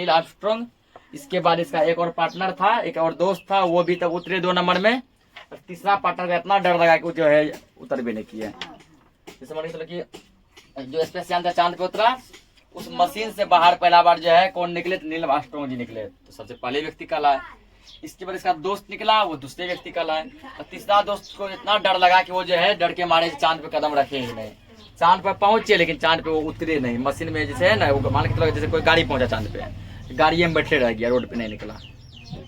Armstrong. इसके बाद इसका एक और पार्टनर था, एक और दोस्त था, वो भी तब उतरे 2 नंबर में। और तीसरा पार्टनर का इतना डर लगा कि जो है उतर भी नहीं किया। जैसे मान के चलो कि जो स्पेस यान था चांद पे उतरा, उस मशीन से बाहर पहला बार जो है कौन निकले? तो नील आर्मस्ट्रॉन्ग जी निकले, तो सबसे पहले व्यक्ति कहलाए। इसके बाद इसका दोस्त निकला, वो दूसरे व्यक्ति कहलाए। और तीसरा दोस्त को इतना डर लगा कि वो जो है डर के मारे चांद पे कदम रखे ही नहीं। चांद पर पहुंचे लेकिन चांद पे वो उतरे नहीं। मशीन में जैसे है ना, वो मान के चलो जैसे कोई गाड़ी पहुंचा चांद पे, गाड़ी में बैठे रह गया, रोड पे नहीं निकला।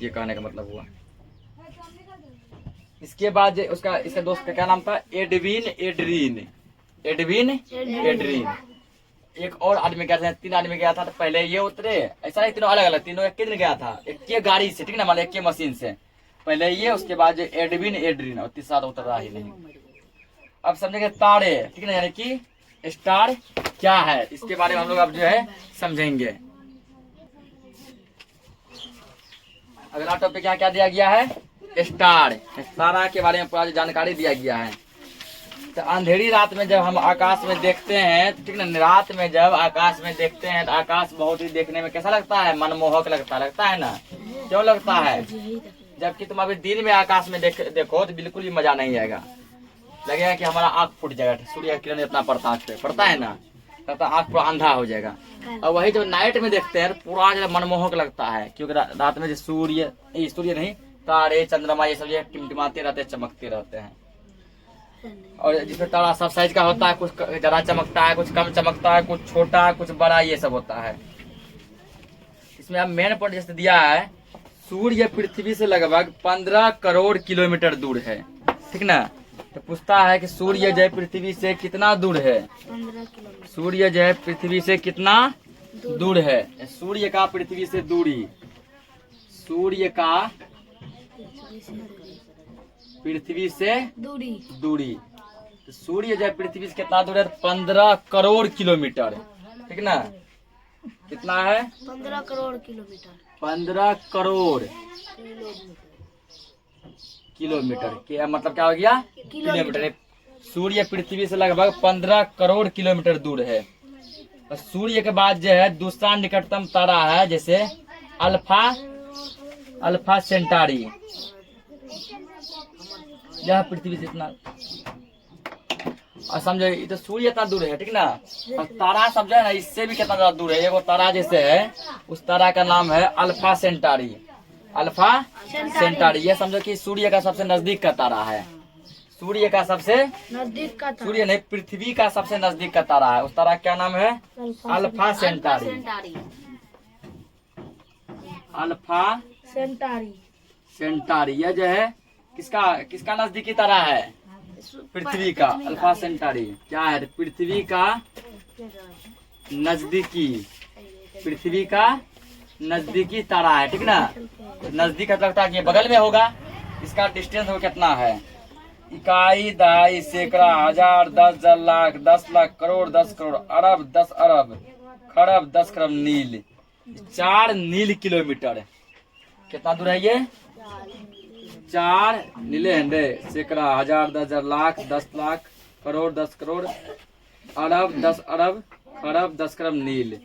ये कहने का मतलब हुआ। इसके बाद इसके दोस्त का क्या नाम था? एडविन। एक और आदमी गया था, 3 आदमी गया था। तो पहले ये उतरे, ऐसा नहीं, तीनों अलग अलग, तीनों एक दिन गया था, एक गाड़ी से, ठीक ना, मतलब एक मशीन से। पहले ये, उसके बाद एडविन और तीसरा उतर रहा ही नहीं। अब समझेंगे तारे, ठीक ना, यानी कि स्टार क्या है, इसके बारे में हम लोग अब जो है समझेंगे। अगला टॉपिक क्या दिया गया है? स्टार, तारा के बारे में पूरा जानकारी दिया गया है। तो अंधेरी रात में जब हम आकाश में देखते हैं, ठीक ना, रात में जब आकाश में देखते हैं तो आकाश बहुत ही देखने में कैसा लगता है? मनमोहक लगता है ना। क्यों लगता है? जबकि तुम अभी दिन में आकाश में देखो तो बिल्कुल भी मजा नहीं आएगा, लगेगा कि हमारा आंख फूट जाएगा। सूर्य का किरण इतना पड़ता है ना, तब आंख पूरा अंधा हो जाएगा। और वही जब नाइट में देखते हैं पूरा जो मनमोहक लगता है, क्योंकि रात में जो सूर्य नहीं, तारे, चंद्रमा, ये सब जो टिमटिमाते रहते हैं, चमकते रहते हैं। और जिसमें तारा सब साइज का होता है, कुछ ज्यादा चमकता है, कुछ कम चमकता है, कुछ छोटा, कुछ बड़ा, ये सब होता है। इसमें अब मेन पॉइंट जैसे दिया है, सूर्य पृथ्वी से लगभग 15 करोड़ किलोमीटर दूर है, ठीक ना। तो पूछता है कि सूर्य जो है पृथ्वी से कितना दूर है?
15 किलोमीटर।
सूर्य जो है पृथ्वी से कितना दूर है? सूर्य का पृथ्वी से दूरी, सूर्य का पृथ्वी से दूरी। तो सूर्य जो है पृथ्वी से कितना दूर है? 15 करोड़ किलोमीटर, ठीक ना। कितना है?
15 करोड़ किलोमीटर।
15 करोड़ किलोमीटर के मतलब क्या हो गया? किलोमीटर। सूर्य पृथ्वी से लगभग 15 करोड़ किलोमीटर दूर है। और सूर्य के बाद जो है दूसरा निकटतम तारा है, जैसे अल्फा सेंटारी, यह पृथ्वी से इतना, और समझो ये तो सूर्य इतना दूर है, ठीक ना। और तारा समझो ना, इससे भी कितना ज्यादा दूर है। वो तारा जैसे है, उस तारा का नाम है अल्फा सेंटारी। ये समझो कि सूर्य का सबसे नजदीक का तारा है। सूर्य का सबसे नजदीक का तारा, सूर्य नहीं, पृथ्वी का सबसे नजदीक का तारा है। उस तारा क्या नाम है? अल्फा सेंटारी। यह जो है किसका नजदीकी तारा है? पृथ्वी का। अल्फा सेंटारी क्या है? पृथ्वी का नजदीकी तारा है, ठीक ना। नजदीक लगता है कि बगल में होगा। इसका डिस्टेंस हो कितना है? इकाई, दहाई, सैकड़ा, हजार, 10 लाख, 10 लाख, करोड़, 10 करोड़, अरब, 10 अरब, खरब, 10 खरब नील। 4 नील किलोमीटर। कितना दूर है ये? 4 नीले हंडे, सैकड़ा, हजार, 10,000, लाख, 10 लाख, करोड़, 10 करोड़, अरब, 10 अरब, खरब, 10 खरब नील।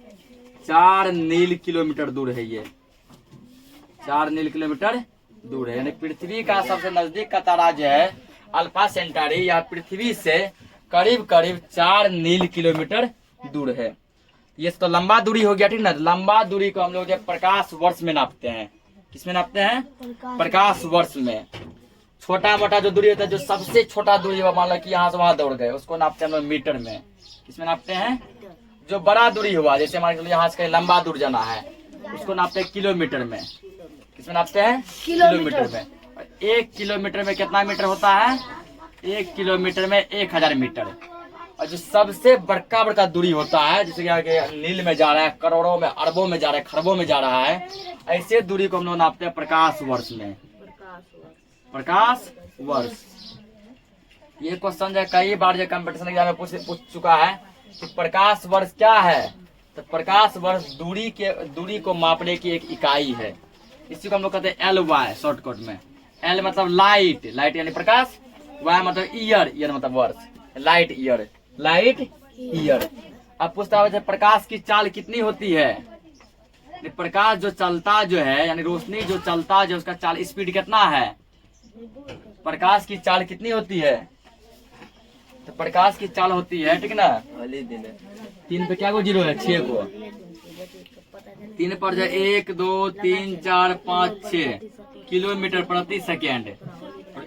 4 नील किलोमीटर दूर है ये, 4 नील किलोमीटर दूर है। यानी पृथ्वी का सबसे नजदीक का तारा जो है अल्फा सेंटारी, या पृथ्वी से करीब करीब 4 नील किलोमीटर दूर है। ये तो लंबा दूरी हो गया, ठीक ना। लंबा दूरी को हम लोग जो प्रकाश वर्ष में नापते हैं। किसमें नापते हैं? प्रकाश वर्ष में। छोटा मोटा जो दूरी होता है, जो सबसे छोटा दूरी मान लो कि यहाँ से वहां दौड़ गए, उसको नापते हैं हम लोग मीटर में। किसमें नापते हैं? जो बड़ा दूरी हुआ, जैसे मान लो यहाँ से कहीं लंबा दूर जाना है, उसको नापते हैं किलोमीटर में। किसमें नापते हैं? किलोमीटर में। 1 किलोमीटर में कितना मीटर होता है? 1 किलोमीटर में 1000 मीटर। और जो सबसे बड़का दूरी होता है, जैसे कि नील में जा रहा है, करोड़ों में, अरबों में जा रहा है, खरबों में जा रहा है, ऐसे दूरी को हम लोग नापते हैं प्रकाश वर्ष में। प्रकाश वर्ष। ये क्वेश्चन जो कई बार जो कंपटीशन एग्जाम में पूछ चुका है कि प्रकाश वर्ष क्या है। तो प्रकाश वर्ष दूरी को मापने की एक इकाई है। इसी को हम लोग कहते हैं LY शॉर्टकट में। L मतलब लाइट, लाइट यानी प्रकाश। Y मतलब ईयर, ईयर मतलब वर्ष, लाइट ईयर, लाइट ईयर। अब पूछता है प्रकाश की चाल कितनी होती है? प्रकाश जो चलता जो है, यानी रोशनी जो चलता जो, उसका चाल स्पीड कितना है? प्रकाश की चाल कितनी होती है? तो प्रकाश की चाल होती है, ठीक ना, 3 पे क्या को 0 है, 6 को 3 पर जो 1 2 3 4 5 6 किलोमीटर प्रति सेकेंड।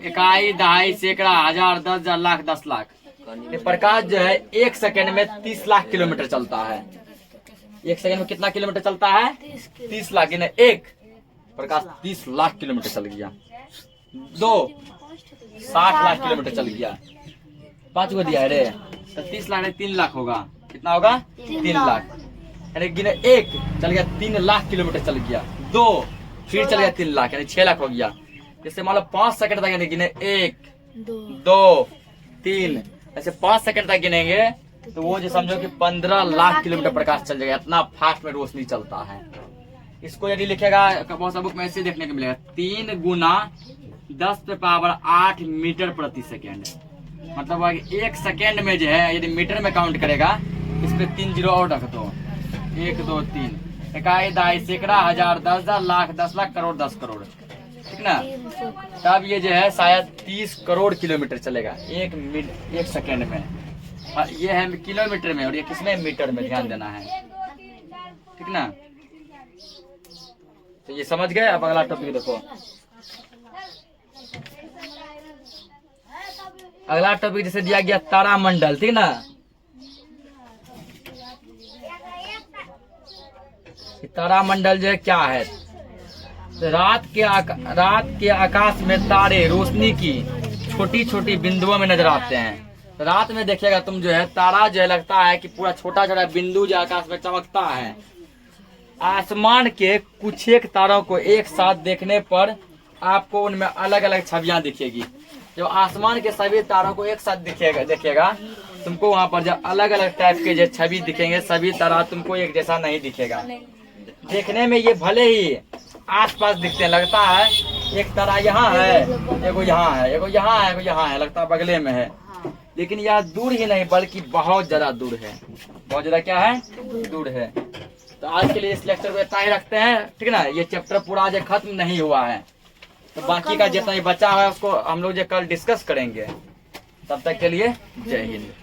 इकाई, दहाई, सैकड़ा, हजार, 10,000, लाख, 10 लाख। ये प्रकाश जो है 1 सेकेंड में 30 लाख किलोमीटर चलता है। 1 सेकेंड में कितना किलोमीटर चलता है? 30 लाख। यानी एक प्रकाश 30 लाख किलोमीटर चल गया। 2 60 लाख किलोमीटर चल गया। 5 को दिया है रे, तो 30 लाख 3 लाख होगा। कितना होगा? 3 लाख। यानी गिने 1 चल गया 3 लाख किलोमीटर चल गया। 2 फिर चल गया 3 लाख, यानी 6 लाख हो गया। जैसे मान लो 5 सेकंड तक यानी गिने 1 2 3, ऐसे 5 सेकंड तक गिनेंगे तो वो जो समझो कि 15 लाख किलोमीटर प्रकाश चल जाएगा। इतना फास्ट में रोशनी चलता है। इसको यदि लिखेगा बहुत सा बुक में ऐसे देखने को मिलेगा, 3 गुना 10 पे पावर 8 मीटर प्रति सेकेंड। मतलब 1 सेकेंड में जो है यदि मीटर में काउंट करेगा, इस पे 3 जीरो और रख दो, 1 2 3, इकाई, दहाई, सैकड़ा, हजार, 10,000, लाख, 10 लाख, करोड़, 10 करोड़, ठीक ना। तब ये जो है शायद 30 करोड़ किलोमीटर चलेगा 1 सेकेंड में। और ये है किलोमीटर में, और ये किसमें? मीटर में। ध्यान देना है, ठीक ना। तो ये समझ गए। अब अगला टॉपिक देखो। अगला टॉपिक जैसे दिया गया तारामंडल, ठीक ना। तारामंडल जो है क्या है? रात के आकाश में तारे रोशनी की छोटी छोटी बिंदुओं में नजर आते हैं। रात में देखिएगा तुम जो है तारा जो है लगता है कि पूरा छोटा छोटा बिंदु जो आकाश में चमकता है। आसमान के कुछ एक तारों को एक साथ देखने पर आपको उनमें अलग अलग छवियां दिखेगी। जब आसमान के सभी तारों को एक साथ देखिएगा तुमको वहां पर जो अलग अलग टाइप के जो छवि दिखेंगे, सभी तारा तुमको एक जैसा नहीं दिखेगा। देखने में ये भले ही आसपास दिखते हैं, लगता है एक तारा यहाँ है, एगो यहाँ है, एगो यहाँ है, एगो यहाँ है, लगता है बगले में है, लेकिन यह दूर ही नहीं बल्कि बहुत ज्यादा दूर है। बहुत ज्यादा क्या है? दूर है। तो आज के लिए इस लेक्चर को इतना ही रखते हैं, ठीक ना। ये चैप्टर पूरा आज खत्म नहीं हुआ है, तो बाकी का जितना ही बचा है उसको हम लोग जो कल डिस्कस करेंगे। तब तक के लिए जय हिंद।